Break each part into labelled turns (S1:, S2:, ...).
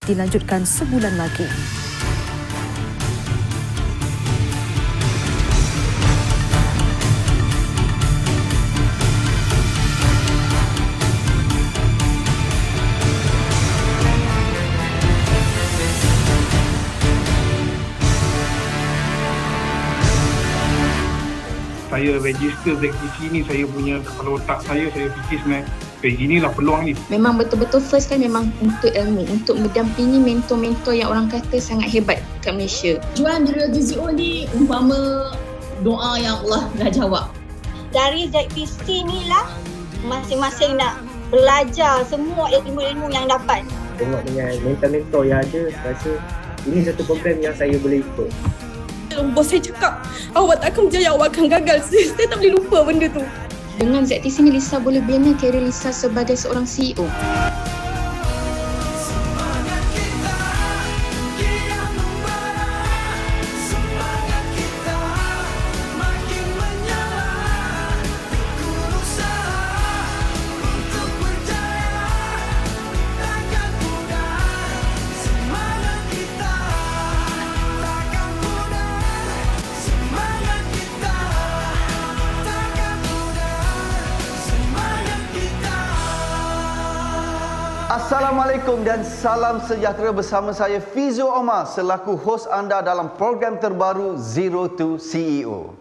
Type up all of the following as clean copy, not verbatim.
S1: dilanjutkan sebulan lagi.
S2: Saya register vacancy ni, saya punya kepala otak saya fikir sebenarnya beginilah peluang ni.
S3: Memang betul-betul first kan memang untuk ilmu, untuk mendampingi mentor-mentor yang orang kata sangat hebat kat Malaysia.
S4: Jualan di Real GZO ni umpama doa yang Allah dah jawab.
S5: Dari ZPC ni lah masing-masing nak belajar semua ilmu-ilmu yang dapat.
S6: Tengok dengan mentor-mentor yang ada, rasa ini satu program yang saya boleh ikut.
S7: Bos saya cakap, awak tak akan berjaya, awak akan gagal. Saya tak boleh lupa benda tu.
S3: Dengan ZTC ni, Lisa boleh bina karier Lisa sebagai seorang CEO.
S8: Assalamualaikum dan salam sejahtera, bersama saya Fizo Omar selaku hos anda dalam program terbaru Zero to CEO.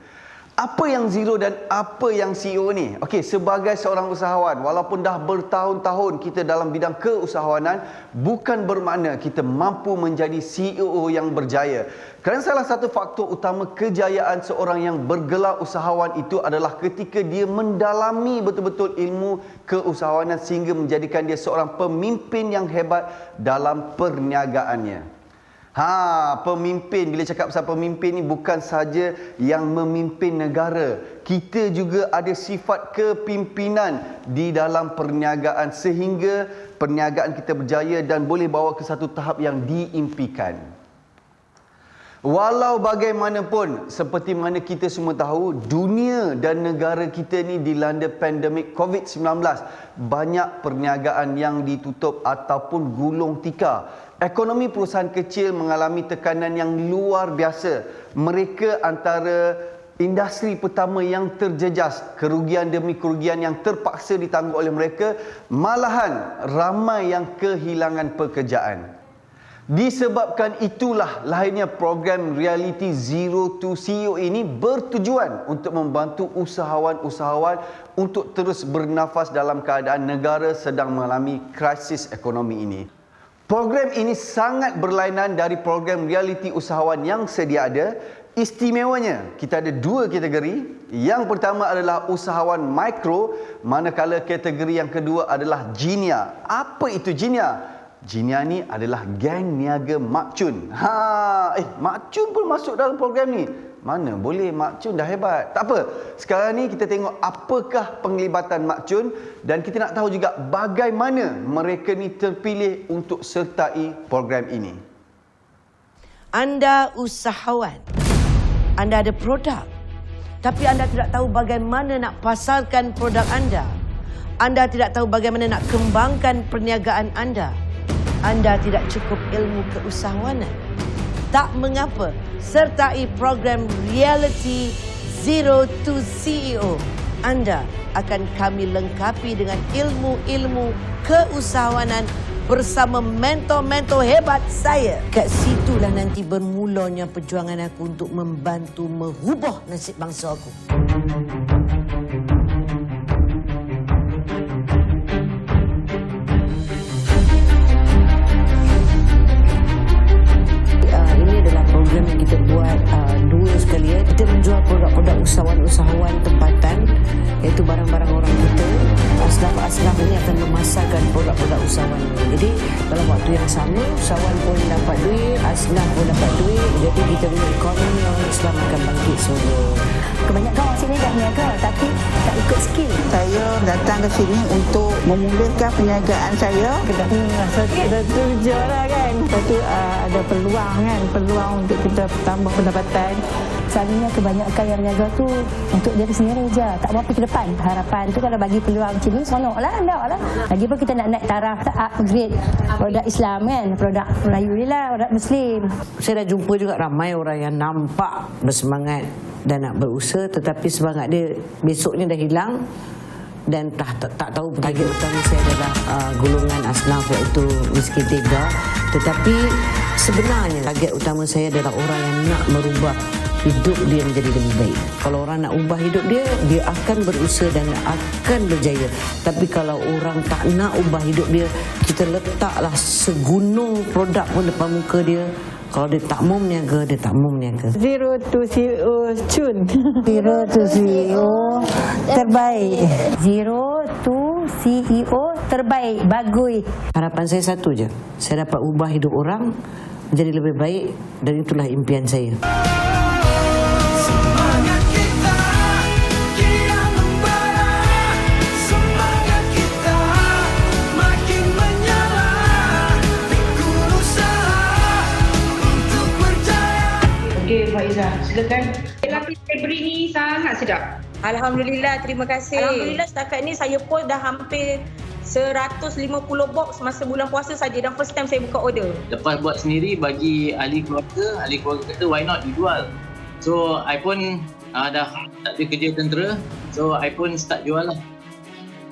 S8: Apa yang Zero dan apa yang CEO ni? Okey, sebagai seorang usahawan, walaupun dah bertahun-tahun kita dalam bidang keusahawanan, bukan bermakna kita mampu menjadi CEO yang berjaya. Kerana salah satu faktor utama kejayaan seorang yang bergelar usahawan itu adalah ketika dia mendalami betul-betul ilmu keusahawanan sehingga menjadikan dia seorang pemimpin yang hebat dalam perniagaannya. Pemimpin, bila cakap pasal pemimpin ni bukan saja yang memimpin negara. Kita juga ada sifat kepimpinan di dalam perniagaan sehingga perniagaan kita berjaya dan boleh bawa ke satu tahap yang diimpikan. Walau bagaimanapun, seperti mana kita semua tahu, dunia dan negara kita ni dilanda pandemik COVID-19. Banyak perniagaan yang ditutup ataupun gulung tikar. Ekonomi perusahaan kecil mengalami tekanan yang luar biasa. Mereka antara industri pertama yang terjejas. Kerugian demi kerugian yang terpaksa ditanggung oleh mereka. Malahan ramai yang kehilangan pekerjaan. Disebabkan itulah lahirnya program reality Zero to CEO ini bertujuan untuk membantu usahawan-usahawan untuk terus bernafas dalam keadaan negara sedang mengalami krisis ekonomi ini. Program ini sangat berlainan dari program reality usahawan yang sedia ada. Istimewanya, kita ada dua kategori. Yang pertama adalah usahawan mikro, manakala kategori yang kedua adalah jinia. Apa itu jinia? Jinia ni adalah geng niaga Mak Chun. Mak Chun pun masuk dalam program ni. Mana boleh, Mak Chun dah hebat. Tak apa, sekarang ni kita tengok apakah penglibatan Mak Chun dan kita nak tahu juga bagaimana mereka ni terpilih untuk sertai program ini.
S9: Anda usahawan, anda ada produk, tapi anda tidak tahu bagaimana nak pasarkan produk anda. Anda tidak tahu bagaimana nak kembangkan perniagaan anda. Anda tidak cukup ilmu keusahawanan. Tak mengapa, sertai program reality Zero to CEO. Anda akan kami lengkapi dengan ilmu-ilmu keusahawanan bersama mentor-mentor hebat saya. Kat situlah nanti bermulanya perjuangan aku untuk membantu mengubah nasib bangsa aku. Yang kita buat dua sekali ya. Kita menjual produk-produk usahawan-usahawan tempatan, iaitu barang-barang orang kita. Asnaf-asnaf ini akan memasarkan produk-produk usahawan ini. Jadi dalam waktu yang sama, usahawan pun dapat duit, asnaf pun dapat duit. Jadi kita punya ekonomi orang Islam akan bangkit semua.
S10: Kebanyakan orang sini dah niaga tapi tak ikut skill. Saya datang ke sini untuk memulihkan perniagaan saya. Kita rasa kita kerja lah kan. Lepas tu ada peluang kan, peluang untuk kita tambah pendapatan. selalunya kebanyakan yang berniaga tu untuk diri sendiri je, tak mau pergi ke depan. Harapan tu kalau bagi peluang macam ni, seronok lah, nak. Lagipun kita nak naik taraf, upgrade produk Islam kan, produk Melayu ni lah, produk Muslim.
S9: Saya dah jumpa juga ramai orang yang nampak bersemangat dan nak berusaha, tetapi semangat dia besoknya dah hilang dan tak tahu. Target utama saya adalah golongan asnaf, iaitu miskin tega. Tetapi sebenarnya target utama saya adalah orang yang nak merubah hidup dia menjadi lebih baik. Kalau orang nak ubah hidup dia, dia akan berusaha dan akan berjaya. Tapi kalau orang tak nak ubah hidup dia, kita letaklah segunung produk pun depan muka dia. Kalau dia tak mau berniaga, dia tak mau berniaga.
S10: Zero to CEO Chun. Zero to CEO terbaik. Zero to CEO terbaik. Bagus.
S9: Harapan saya satu je. Saya dapat ubah hidup orang menjadi lebih baik, dan itulah impian saya.
S1: Okey, Faiza, silakan. Lapis Febri ni sangat sedap.
S7: Alhamdulillah, terima kasih.
S5: Alhamdulillah setakat ni saya post dah hampir 150 box masa bulan puasa saja, dan first time saya buka order.
S11: Lepas buat sendiri bagi ahli keluarga kata why not dijual. So I pun dah tak ada kerja tentera, so I pun start jual lah.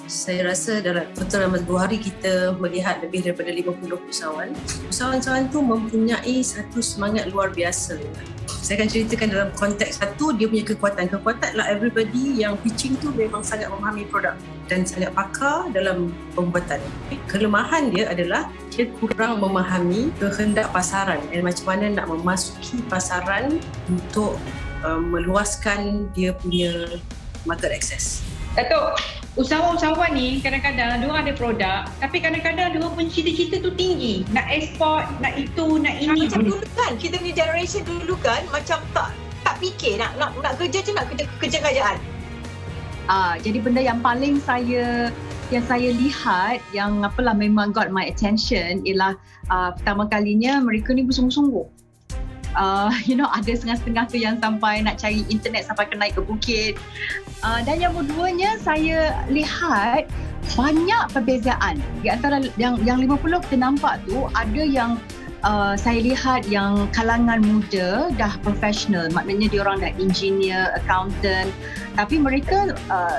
S1: Saya rasa dalam dalam 2 hari kita melihat lebih daripada 50 usahawan. Usahawan-usahawan tu mempunyai satu semangat luar biasa. Saya akan ceritakan dalam konteks satu, dia punya kekuatan. Kekuatan adalah everybody yang pitching tu memang sangat memahami produk dan sangat pakar dalam pembuatan. Kelemahan dia adalah dia kurang memahami kehendak pasaran dan macam mana nak memasuki pasaran untuk meluaskan dia punya market access.
S12: Datuk, usahawan-usahawan ni kadang-kadang diorang ada produk, tapi kadang-kadang diorang punya cita-cita tu tinggi. Nak ekspor, nak itu, nak ini.
S5: Macam dulu kan, kita punya generation dulu kan macam tak fikir nak kerja je, nak kerja kerajaan.
S13: Jadi benda yang paling saya lihat yang memang got my attention ialah pertama kalinya mereka ni bersungguh-sungguh. Ada setengah-setengah tu yang sampai nak cari internet sampai ke naik ke bukit. Dan yang keduanya saya lihat banyak perbezaan. Di antara yang 50 kita nampak tu ada yang saya lihat yang kalangan muda dah profesional, maknanya diorang dah engineer, accountant, tapi mereka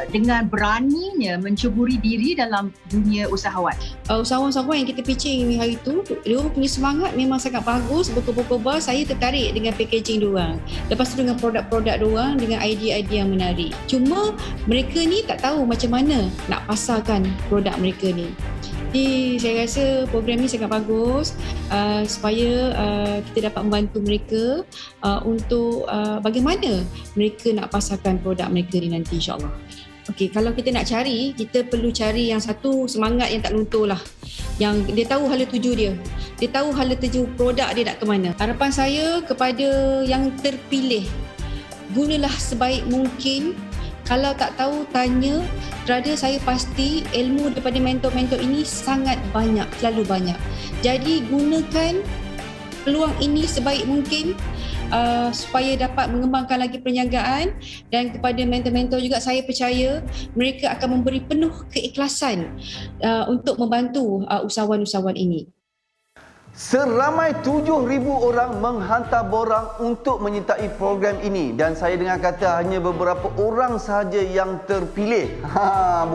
S13: dengan beraninya mencuburi diri dalam dunia usahawan.
S7: Usahawan-usahawan yang kita pitching hari tu, diorang punya semangat memang sangat bagus, berkobar-kobar. Saya tertarik dengan packaging diorang. Lepas tu dengan produk-produk diorang, dengan idea-idea yang menarik. Cuma mereka ni tak tahu macam mana nak pasarkan produk mereka ni. Jadi saya rasa program ni sangat bagus supaya kita dapat membantu mereka untuk bagaimana mereka nak pasarkan produk mereka ni nanti, insyaAllah. Okey, kalau kita nak cari, kita perlu cari yang satu semangat yang tak luntur lah. Yang dia tahu hala tuju dia. Dia tahu hala tuju produk dia nak ke mana. Harapan saya kepada yang terpilih, gunalah sebaik mungkin. Kalau tak tahu, tanya. Kerana saya pasti ilmu daripada mentor-mentor ini sangat banyak, terlalu banyak. Jadi gunakan peluang ini sebaik mungkin supaya dapat mengembangkan lagi perniagaan. Dan kepada mentor-mentor juga, saya percaya mereka akan memberi penuh keikhlasan untuk membantu usahawan-usahawan ini.
S8: Seramai 7,000 orang menghantar borang untuk menyertai program ini, dan saya dengar kata hanya beberapa orang sahaja yang terpilih.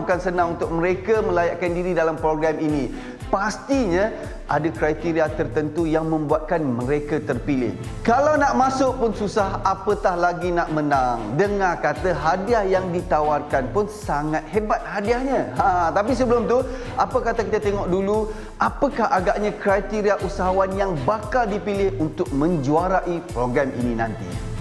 S8: Bukan senang untuk mereka melayakkan diri dalam program ini. Pastinya ada kriteria tertentu yang membuatkan mereka terpilih. Kalau nak masuk pun susah, apatah lagi nak menang. Dengar kata hadiah yang ditawarkan pun sangat hebat hadiahnya. Tapi sebelum tu, apa kata kita tengok dulu apakah agaknya kriteria usahawan yang bakal dipilih untuk menjuarai program ini nanti.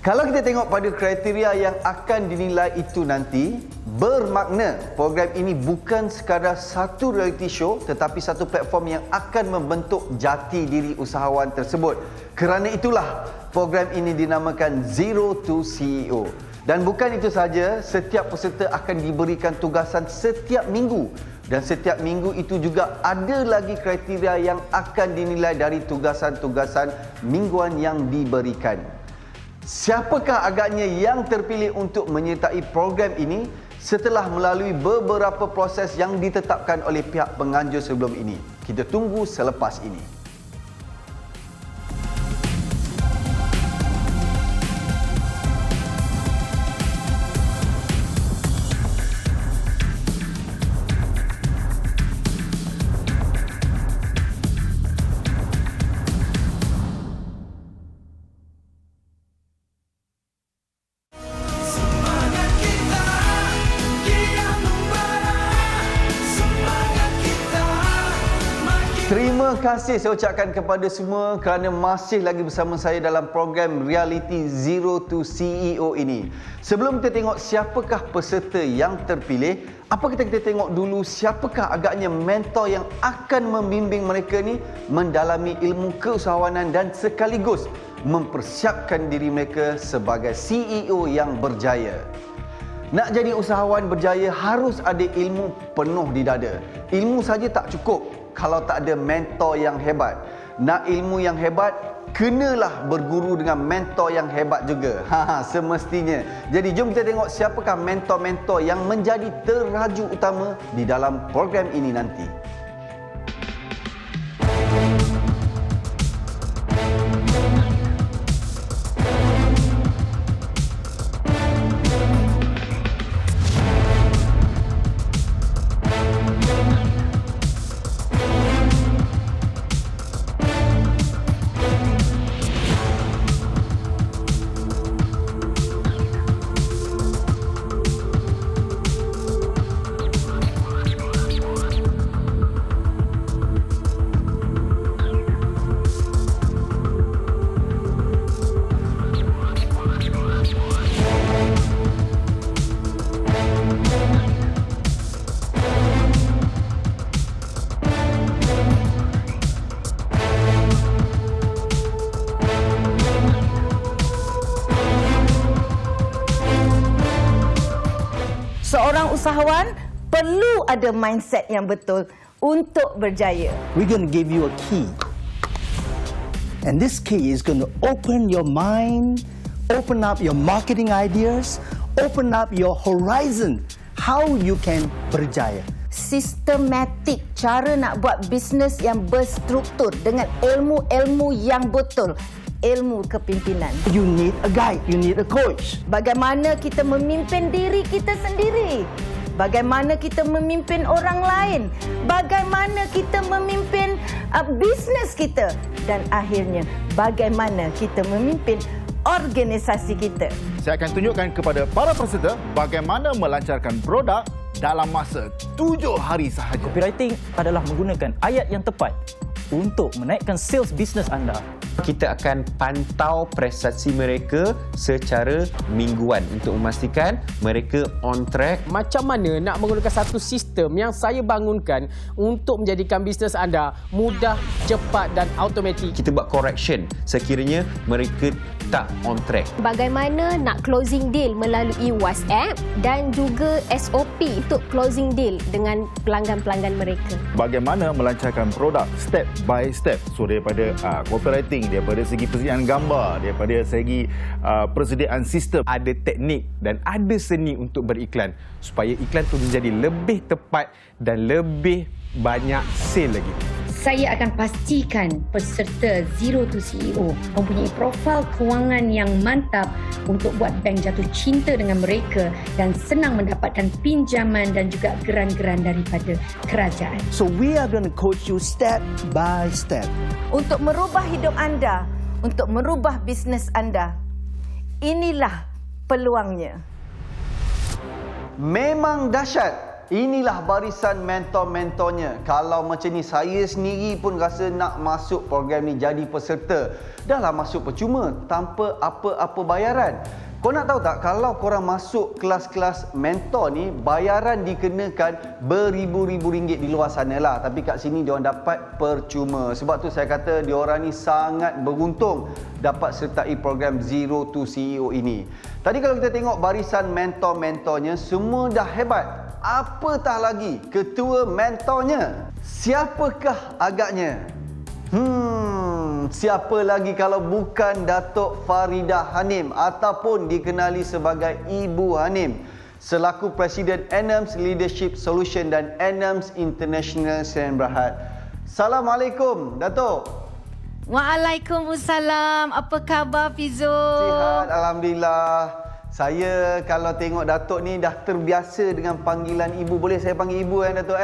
S8: Kalau kita tengok pada kriteria yang akan dinilai itu nanti, bermakna program ini bukan sekadar satu reality show tetapi satu platform yang akan membentuk jati diri usahawan tersebut. Kerana itulah program ini dinamakan Zero to CEO. Dan bukan itu saja, setiap peserta akan diberikan tugasan setiap minggu. Dan setiap minggu itu juga ada lagi kriteria yang akan dinilai dari tugasan-tugasan mingguan yang diberikan. Siapakah agaknya yang terpilih untuk menyertai program ini setelah melalui beberapa proses yang ditetapkan oleh pihak penganjur sebelum ini? Kita tunggu selepas ini. Terima kasih saya ucapkan kepada semua kerana masih lagi bersama saya dalam program reality Zero to CEO ini. Sebelum kita tengok siapakah peserta yang terpilih, apa kita tengok dulu siapakah agaknya mentor yang akan membimbing mereka ni mendalami ilmu keusahawanan dan sekaligus mempersiapkan diri mereka sebagai CEO yang berjaya. Nak jadi usahawan berjaya harus ada ilmu penuh di dada. Ilmu saja tak cukup kalau tak ada mentor yang hebat. Nak ilmu yang hebat, kenalah berguru dengan mentor yang hebat juga. Semestinya. Jadi jom kita tengok siapakah mentor-mentor yang menjadi teraju utama di dalam program ini nanti.
S14: Seorang usahawan perlu ada mindset yang betul untuk berjaya.
S15: We're going to give you a key. And this key is going to open your mind, open up your marketing ideas, open up your horizon, how you can berjaya.
S14: Sistematik cara nak buat bisnes yang berstruktur dengan ilmu-ilmu yang betul. Ilmu kepimpinan.
S15: You need a guide, you need a coach.
S14: Bagaimana kita memimpin diri kita sendiri? Bagaimana kita memimpin orang lain? Bagaimana kita memimpin bisnes kita? Dan akhirnya, bagaimana kita memimpin organisasi kita?
S16: Saya akan tunjukkan kepada para peserta bagaimana melancarkan produk dalam masa 7 hari sahaja.
S17: Copywriting adalah menggunakan ayat yang tepat untuk menaikkan sales bisnes anda.
S18: Kita akan pantau prestasi mereka secara mingguan untuk memastikan mereka on track.
S19: Macam mana nak menggunakan satu sistem yang saya bangunkan untuk menjadikan bisnes anda mudah, cepat dan automatik.
S18: Kita buat correction sekiranya mereka tak on track.
S20: Bagaimana nak closing deal melalui WhatsApp dan juga SOP untuk closing deal dengan pelanggan-pelanggan mereka.
S16: Bagaimana melancarkan produk step by step. So daripada copywriting, daripada segi persediaan gambar, daripada segi persediaan sistem.
S18: Ada teknik dan ada seni untuk beriklan supaya iklan tu menjadi lebih tepat dan lebih banyak sale lagi.
S21: Saya akan pastikan peserta Zero to CEO mempunyai profil kewangan yang mantap untuk buat bank jatuh cinta dengan mereka dan senang mendapatkan pinjaman dan juga geran-geran daripada kerajaan.
S15: So we are going to coach you step by step.
S14: Untuk merubah hidup anda, untuk merubah bisnes anda. Inilah peluangnya.
S8: Memang dahsyat. Inilah barisan mentor-mentornya. Kalau macam ni, saya sendiri pun rasa nak masuk program ni jadi peserta. Dah lah masuk percuma tanpa apa-apa bayaran. Kau nak tahu tak, kalau korang masuk kelas-kelas mentor ni, bayaran dikenakan beribu-ribu ringgit di luar sana lah. Tapi kat sini diorang dapat percuma. Sebab tu saya kata diorang ni sangat beruntung dapat sertai program Zero to CEO ini. Tadi kalau kita tengok barisan mentor-mentornya, semua dah hebat. Apatah lagi ketua mentornya. Siapakah agaknya? Siapa lagi kalau bukan Datuk Faridah Hanim ataupun dikenali sebagai Ibu Hanim selaku Presiden ANAMS Leadership Solution dan ANAMS International Sdn Bhd. Assalamualaikum, Datuk.
S2: Waalaikumsalam. Apa khabar, Fizo?
S8: Sihat, Alhamdulillah. Saya kalau tengok Datuk ni dah terbiasa dengan panggilan Ibu. Boleh saya panggil Ibu Datuk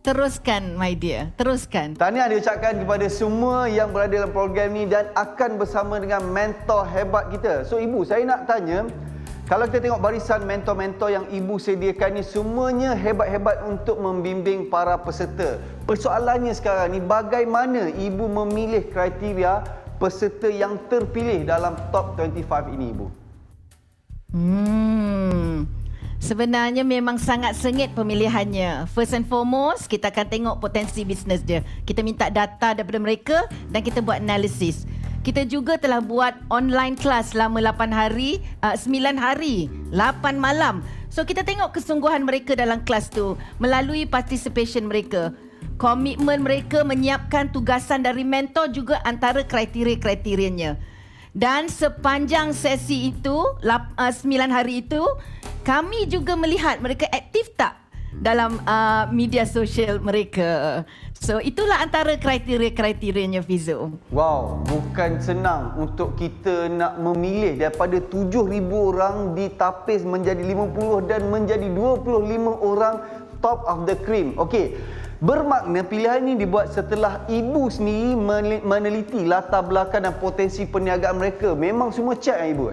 S2: Teruskan, my dear. Teruskan.
S8: Tahniah diucapkan kepada semua yang berada dalam program ni dan akan bersama dengan mentor hebat kita. So Ibu, saya nak tanya, kalau kita tengok barisan mentor-mentor yang Ibu sediakan ni, semuanya hebat-hebat untuk membimbing para peserta. Persoalannya sekarang ni, bagaimana Ibu memilih kriteria peserta yang terpilih dalam top 25 ini, Ibu?
S2: Sebenarnya memang sangat sengit pemilihannya. First and foremost, kita akan tengok potensi bisnes dia. Kita minta data daripada mereka dan kita buat analisis. Kita juga telah buat online class selama 9 hari, 8 malam. So kita tengok kesungguhan mereka dalam kelas tu melalui participation mereka. Komitmen mereka menyiapkan tugasan dari mentor juga antara kriteria-kriterianya. Dan sepanjang sesi itu, 9 hari itu, kami juga melihat mereka aktif tak dalam media sosial mereka. So itulah antara kriteria-kriterianya, Fizo.
S8: Wow, bukan senang untuk kita nak memilih daripada 7,000 orang ditapis menjadi 50 dan menjadi 25 orang top of the cream. Okey. Bermakna pilihan ini dibuat setelah Ibu sendiri meneliti latar belakang dan potensi perniagaan mereka. Memang semua cek Ibu?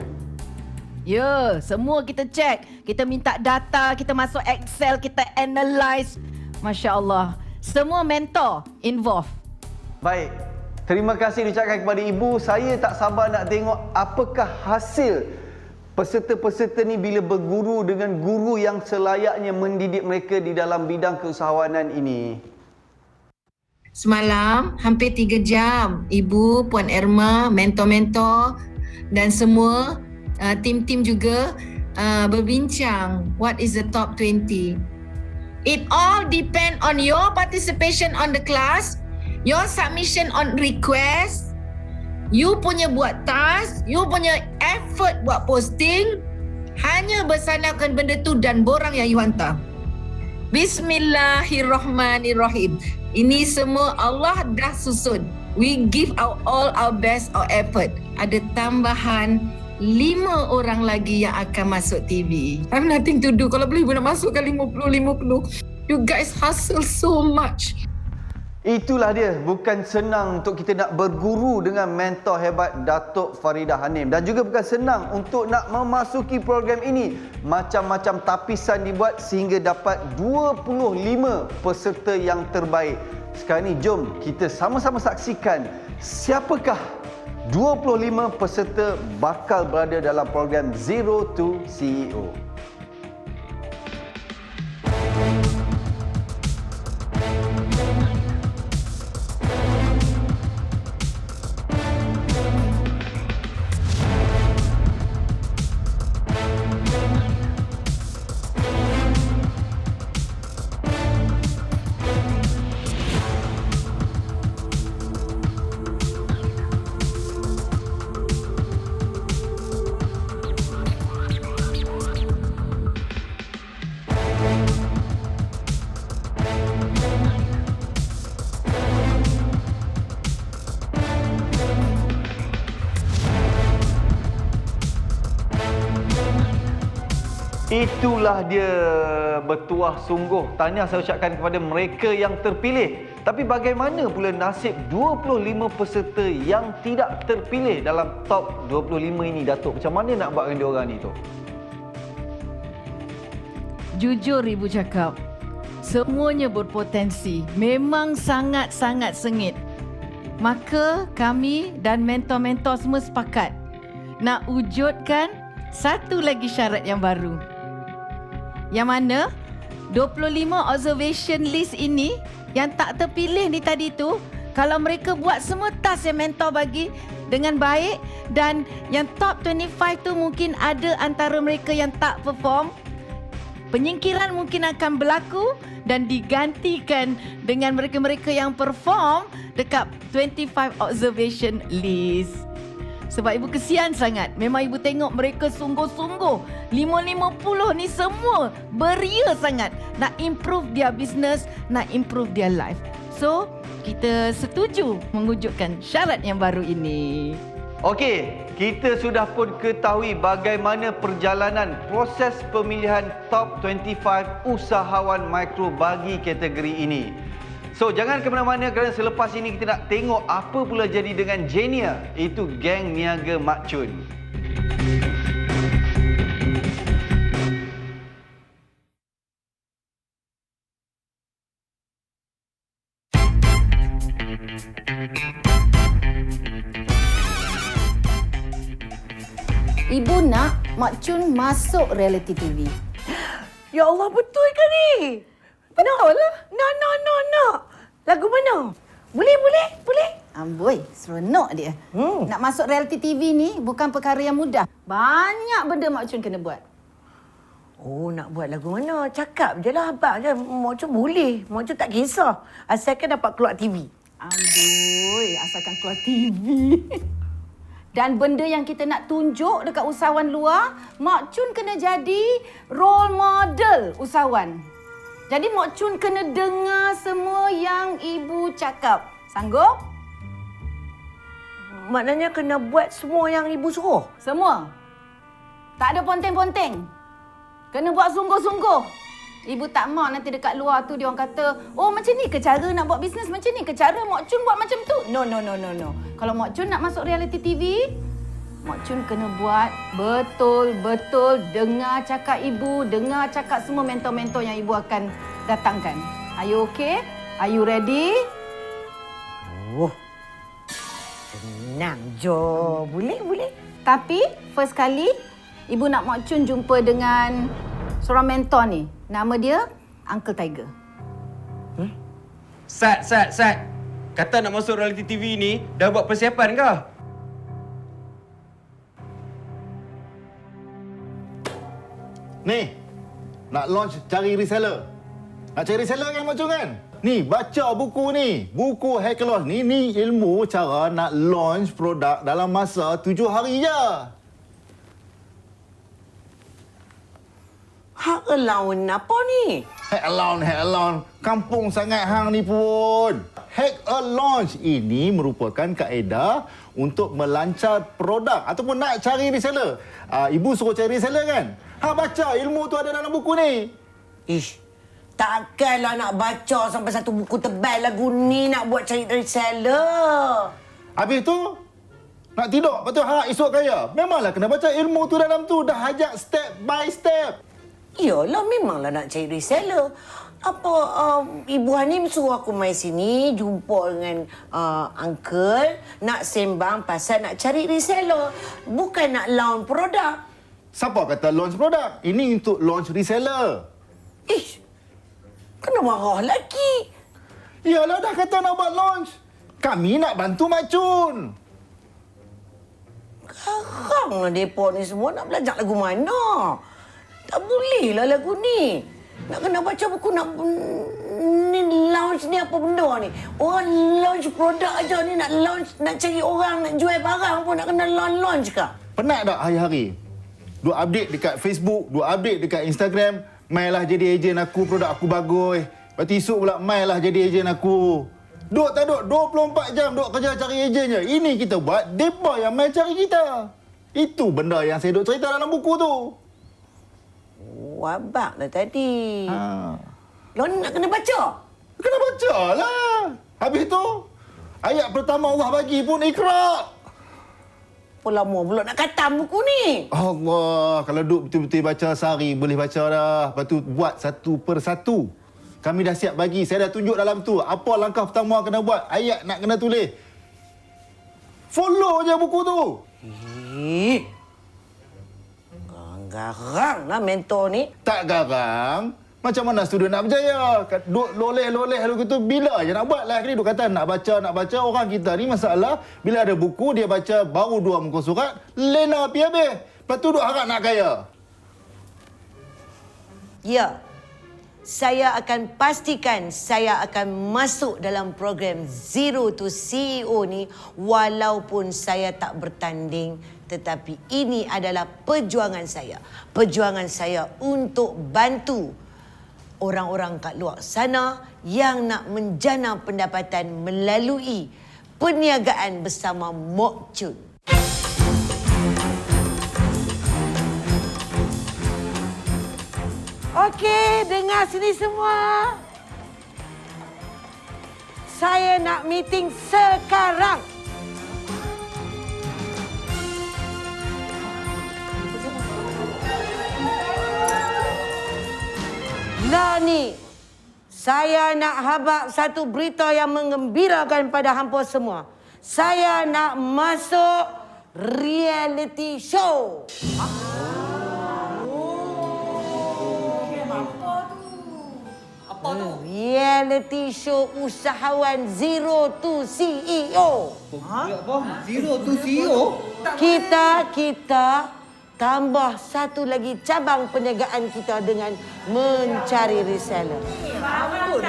S2: Ya, semua kita cek. Kita minta data, kita masuk Excel, kita analyse. Masya Allah. Semua mentor involved.
S8: Baik. Terima kasih diucapkan kepada Ibu. Saya tak sabar nak tengok apakah hasil peserta-peserta ni bila berguru dengan guru yang selayaknya mendidik mereka di dalam bidang keusahawanan ini.
S3: Semalam hampir 3 jam Ibu, Puan Erma, mentor-mentor dan semua tim-tim juga berbincang what is the top 20. It all depend on your participation on the class, your submission on request, you punya buat task, you punya effort buat posting, hanya bersandarkan benda tu dan borang yang you hantar. Bismillahirrahmanirrahim. Ini semua Allah dah susun. We give all our best, our effort. Ada tambahan 5 orang lagi yang akan masuk TV. I have nothing to do. Kalau boleh ibu nak masukkan 50. You guys hustle so much.
S8: Itulah dia, bukan senang untuk kita nak berguru dengan mentor hebat Datuk Faridah Hanim. Dan juga bukan senang untuk nak memasuki program ini. Macam-macam tapisan dibuat sehingga dapat 25 peserta yang terbaik. Sekarang ni jom kita sama-sama saksikan siapakah 25 peserta bakal berada dalam program Zero to CEO. Itulah dia, bertuah sungguh. Tahniah saya ucapkan kepada mereka yang terpilih. Tapi bagaimana pula nasib 25 peserta yang tidak terpilih dalam top 25 ini, Datuk? Macam mana nak buat dengan diorang ni tu?
S2: Jujur ibu cakap, semuanya berpotensi. Memang sangat-sangat sengit. Maka kami dan mentor-mentor semua sepakat nak wujudkan satu lagi syarat yang baru. Yang mana 25 observation list ini yang tak terpilih ni tadi tu, kalau mereka buat semua task yang mentor bagi dengan baik dan yang top 25 tu mungkin ada antara mereka yang tak perform, penyingkiran mungkin akan berlaku dan digantikan dengan mereka-mereka yang perform dekat 25 observation list. Sebab ibu kesian sangat. Memang ibu tengok mereka sungguh-sungguh. 550 ni semua beria sangat nak improve their business, nak improve their life. So, kita setuju mewujudkan syarat yang baru ini.
S8: Okey, kita sudah pun ketahui bagaimana perjalanan proses pemilihan top 25 usahawan mikro bagi kategori ini. So, jangan ke mana-mana kerana selepas ini kita nak tengok apa pula jadi dengan Genia, itu geng niaga Mak Chun.
S14: Ibu nak Mak Chun masuk reality TV.
S9: Ya Allah, betul ke ni? Betul lah. No. Lagu mana? Boleh.
S14: Amboi, seronok dia. Nak masuk reality TV ni bukan perkara yang mudah. Banyak benda Mak Chun kena buat.
S9: Oh, nak buat lagu mana? Cakap je lah abang je. Mak Chun boleh. Mak Chun tak kisah. Asalkan dapat keluar TV.
S14: Amboi, asalkan keluar TV. Dan benda yang kita nak tunjuk dekat usahawan luar, Mak Chun kena jadi role model usahawan. Jadi Mak Chun kena dengar semua yang ibu cakap. Sanggup?
S9: Maknanya kena buat semua yang ibu suruh?
S14: Semua. Tak ada ponteng-ponteng. Kena buat sungguh-sungguh. Ibu tak mahu nanti dekat luar tu dia orang kata, oh macam ni ke cara nak buat bisnes, macam ni ke cara Mak Chun buat macam tu. No. Kalau Mak Chun nak masuk reality TV, Mak Chun kena buat betul-betul dengar cakap ibu, dengar cakap semua mentor-mentor yang ibu akan datangkan. Are you okay? Are you ready?
S9: Oh, senang jo. Boleh.
S14: Tapi first kali ibu nak Mak Chun jumpa dengan seorang mentor ni. Nama dia Uncle Tiger.
S19: Sat. Kata nak masuk reality TV ni, dah buat persiapan ke?
S16: Ni, nak launch cari reseller. Nak cari reseller kan Mak Chun kan? Ni, baca buku ni. Buku Hack Launch ni ilmu cara nak launch produk dalam masa 7 hari je.
S9: Hak allowance apa ni?
S16: Hack allowance. Kampung sangat hang ni pun. Hack a launch ini merupakan kaedah untuk melancar produk ataupun nak cari reseller. Ibu suruh cari reseller kan? Hang baca ilmu tu ada dalam buku ni.
S9: Ish, takkanlah nak baca sampai satu buku tebal lagu ni nak buat cari reseller.
S16: Habis tu, nak tidur, lepas tu esok kaya. Memanglah kena baca ilmu tu dalam tu. Dah ajak step by step.
S9: Yalah, memanglah nak cari reseller. Ibu Hanim suruh aku mai sini jumpa dengan uncle nak sembang pasal nak cari reseller, bukan nak launch produk.
S16: Siapa kata launch produk? Ini untuk launch reseller.
S9: Ish, kena marah lagi.
S16: Yalah, dah kata nak buat launch. Kami nak bantu Mak Chun.
S9: Garanglah mereka ni semua nak belajar lagu mana. Tak bolehlah lagu ni. Nak kena baca buku nak ni launch ni apa benda ni? Orang launch produk aja ni nak launch, nak cari orang nak jual barang pun nak kena launch ke?
S16: Penat tak hari-hari? Dua update dekat Facebook, dua update dekat Instagram. Mailah jadi ejen aku, produk aku bagus. Lepas tu esok pula mailah jadi ejen aku. Duk tak duk 24 jam duk kerja cari ejen je. Ini kita buat, depa yang main cari kita. Itu benda yang saya duk cerita dalam buku tu.
S9: Wabak lah tadi. Lon nak kena baca?
S16: Kena baca lah. Habis tu, ayat pertama Allah bagi pun Iqra.
S9: Apa lama pula nak khatam buku ni?
S16: Allah, kalau duk betul-betul baca sehari boleh baca dah. Lepas tu buat satu per satu. Kami dah siap bagi. Saya dah tunjuk dalam tu. Apa langkah pertama kena buat. Ayat nak kena tulis. Follow je buku tu.
S9: Garang lah mentor ni.
S16: Tak garang. Macam mana student nak berjaya? Duk loleh-loleh lu gitu. Bila je nak buat lah. Kini duk kata nak baca. Orang kita ni masalah. Bila ada buku, dia baca baru 2 muka surat. Lena pergi habis. Lepas tu duk harap nak kaya.
S9: Ya. Saya akan pastikan saya akan masuk dalam program Zero to CEO ni walaupun saya tak bertanding, tetapi ini adalah perjuangan saya. Perjuangan saya untuk bantu orang-orang kat luar sana yang nak menjana pendapatan melalui perniagaan bersama Mok Chun. Okey, dengar sini semua. Saya nak meeting sekarang. Lah ni, saya nak habaq satu berita yang menggembirakan pada hampa semua. Saya nak masuk reality show.
S4: Apa tu?
S9: Reality show usahawan Zero to CEO.
S4: Apa? Zero to CEO?
S9: Kita tambah satu lagi cabang perniagaan kita dengan mencari reseller.
S4: Apa?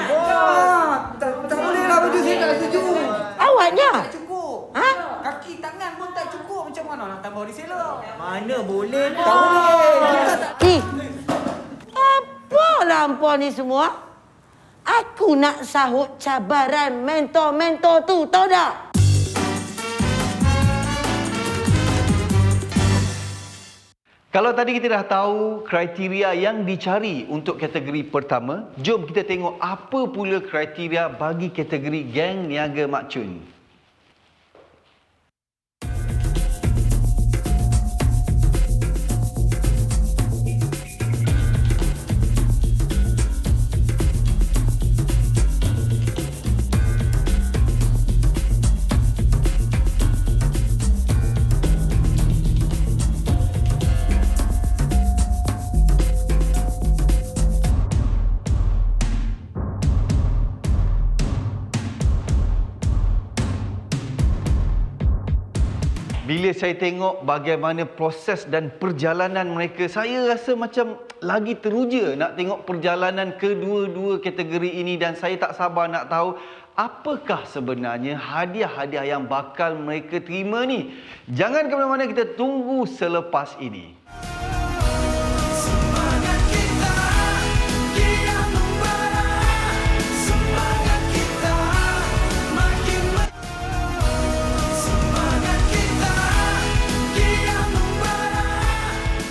S4: Tak bolehlah baju saya tak setuju.
S9: Awaknya?
S4: Tak cukup.
S9: Ha?
S4: Kaki tangan pun tak cukup. Macam mana nak tambah reseller? Mana boleh? Tak boleh.
S9: Apa lampau ni semua? Aku nak sahut cabaran mentor-mentor tu, tahu tak?
S8: Kalau tadi kita dah tahu kriteria yang dicari untuk kategori pertama, jom kita tengok apa pula kriteria bagi kategori geng niaga Mak Chun. Bila saya tengok bagaimana proses dan perjalanan mereka, saya rasa macam lagi teruja nak tengok perjalanan kedua-dua kategori ini dan saya tak sabar nak tahu apakah sebenarnya hadiah-hadiah yang bakal mereka terima ni. Jangan ke mana-mana, kita tunggu selepas ini.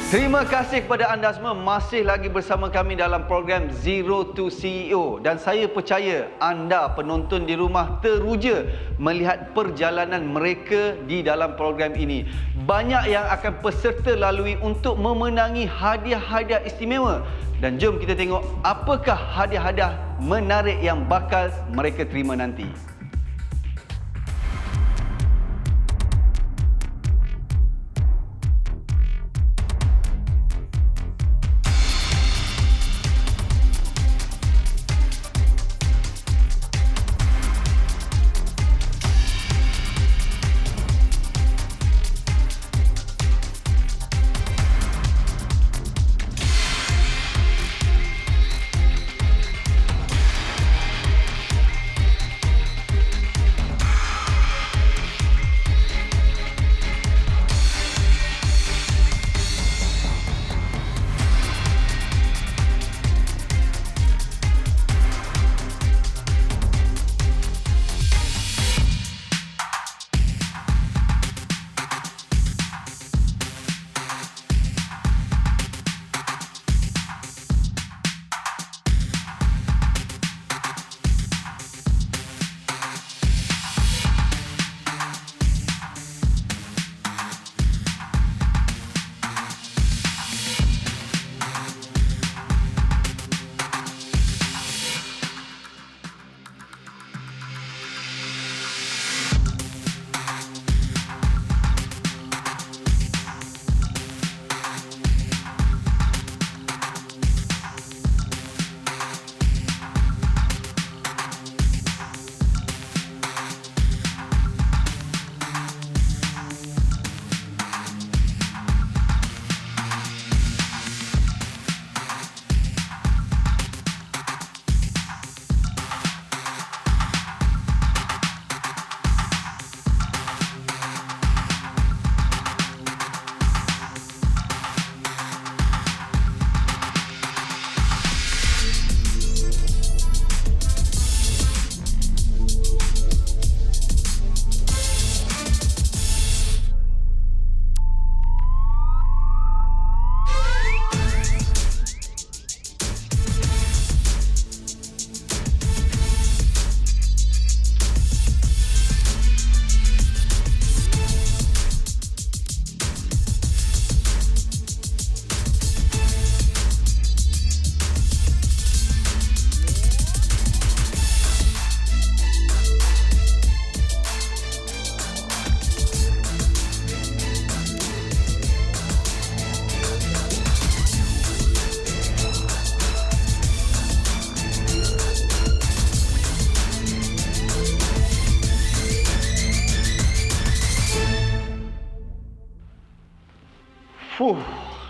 S8: Terima kasih kepada anda semua masih lagi bersama kami dalam program Zero to CEO dan saya percaya anda penonton di rumah teruja melihat perjalanan mereka di dalam program ini. Banyak yang akan peserta lalui untuk memenangi hadiah-hadiah istimewa dan jom kita tengok apakah hadiah-hadiah menarik yang bakal mereka terima nanti.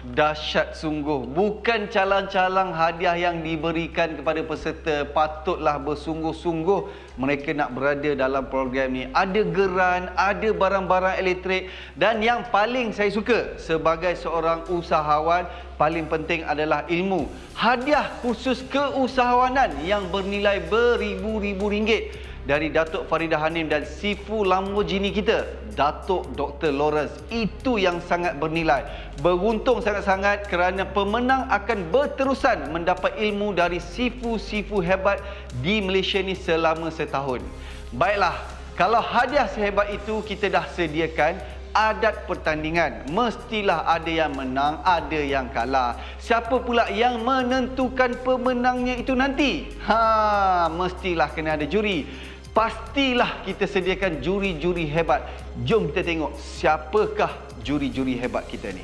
S8: Dahsyat sungguh. Bukan calang-calang hadiah yang diberikan kepada peserta. Patutlah bersungguh-sungguh mereka nak berada dalam program ni. Ada geran, ada barang-barang elektrik, dan yang paling saya suka sebagai seorang usahawan, paling penting adalah ilmu. Hadiah khusus keusahawanan yang bernilai beribu-ribu ringgit dari Datuk Faridah Hanim dan Sifu Lamborghini kita, Datuk Dr. Lawrence. Itu yang sangat bernilai. Beruntung sangat-sangat kerana pemenang akan berterusan mendapat ilmu dari sifu-sifu hebat di Malaysia ni selama setahun. Baiklah, kalau hadiah sehebat itu kita dah sediakan, adat pertandingan. Mestilah ada yang menang, ada yang kalah. Siapa pula yang menentukan pemenangnya itu nanti? Mestilah kena ada juri. Pastilah kita sediakan juri-juri hebat. Jom kita tengok siapakah juri-juri hebat kita ni.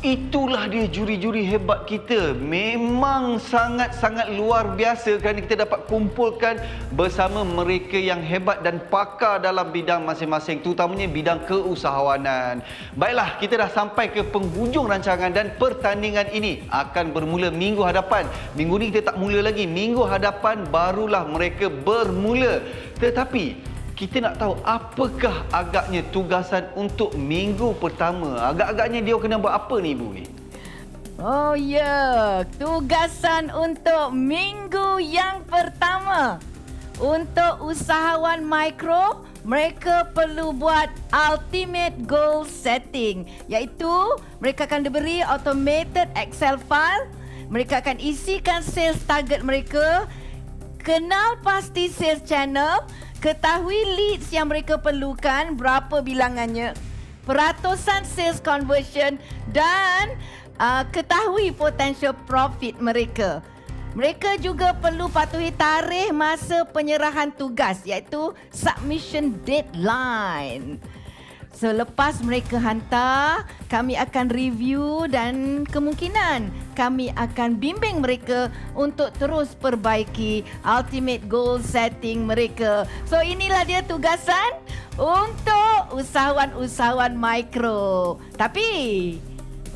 S8: Itulah dia juri-juri hebat kita. Memang sangat-sangat luar biasa kerana kita dapat kumpulkan bersama mereka yang hebat dan pakar dalam bidang masing-masing, terutamanya bidang keusahawanan. Baiklah, kita dah sampai ke penghujung rancangan dan pertandingan ini akan bermula minggu hadapan. Minggu ni kita tak mula lagi. Minggu hadapan barulah mereka bermula. Tetapi kita nak tahu apakah agaknya tugasan untuk minggu pertama. Agak-agaknya dia kena buat apa ni Ibu ni?
S2: Oh ya, tugasan untuk minggu yang pertama. Untuk usahawan mikro, mereka perlu buat ultimate goal setting, iaitu mereka akan diberi automated Excel file. Mereka akan isikan sales target mereka, kenal pasti sales channel, ketahui leads yang mereka perlukan, berapa bilangannya, peratusan sales conversion, dan ketahui potential profit mereka. Mereka juga perlu patuhi tarikh masa penyerahan tugas, iaitu submission deadline. Selepas mereka hantar, kami akan review dan kemungkinan kami akan bimbing mereka untuk terus perbaiki ultimate goal setting mereka. So inilah dia tugasan untuk usahawan-usahawan mikro. Tapi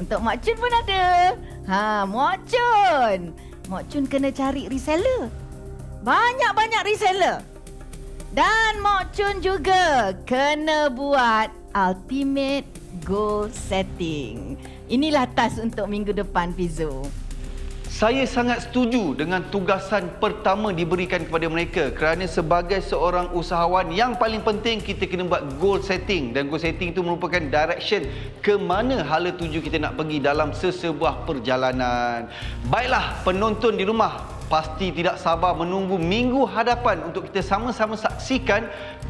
S2: untuk Mak Chun pun ada. Mak Chun kena cari reseller. Banyak-banyak reseller. Dan Mak Chun juga kena buat ultimate goal setting. Inilah task untuk minggu depan, Fizo.
S8: Saya sangat setuju dengan tugasan pertama diberikan kepada mereka kerana sebagai seorang usahawan yang paling penting kita kena buat goal setting, dan goal setting itu merupakan direction ke mana hala tuju kita nak pergi dalam sesebuah perjalanan. Baiklah, penonton di rumah pasti tidak sabar menunggu minggu hadapan untuk kita sama-sama saksikan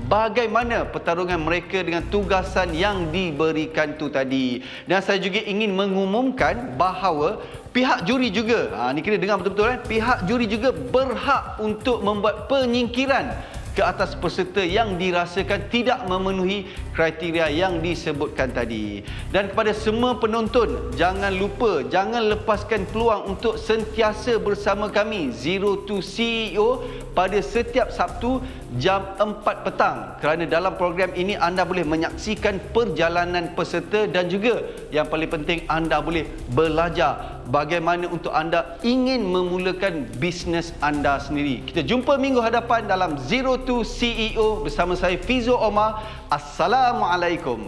S8: bagaimana pertarungan mereka dengan tugasan yang diberikan tu tadi. Dan saya juga ingin mengumumkan bahawa pihak juri juga, ni kena dengar betul-betul, pihak juri juga berhak untuk membuat penyingkiran ke atas peserta yang dirasakan tidak memenuhi kriteria yang disebutkan tadi. Dan kepada semua penonton, jangan lupa, jangan lepaskan peluang untuk sentiasa bersama kami Zero to CEO pada setiap Sabtu jam 4 petang, kerana dalam program ini anda boleh menyaksikan perjalanan peserta dan juga yang paling penting anda boleh belajar bagaimana untuk anda ingin memulakan bisnes anda sendiri. Kita jumpa minggu hadapan dalam Zero to CEO bersama saya Fizo Omar. Assalamualaikum.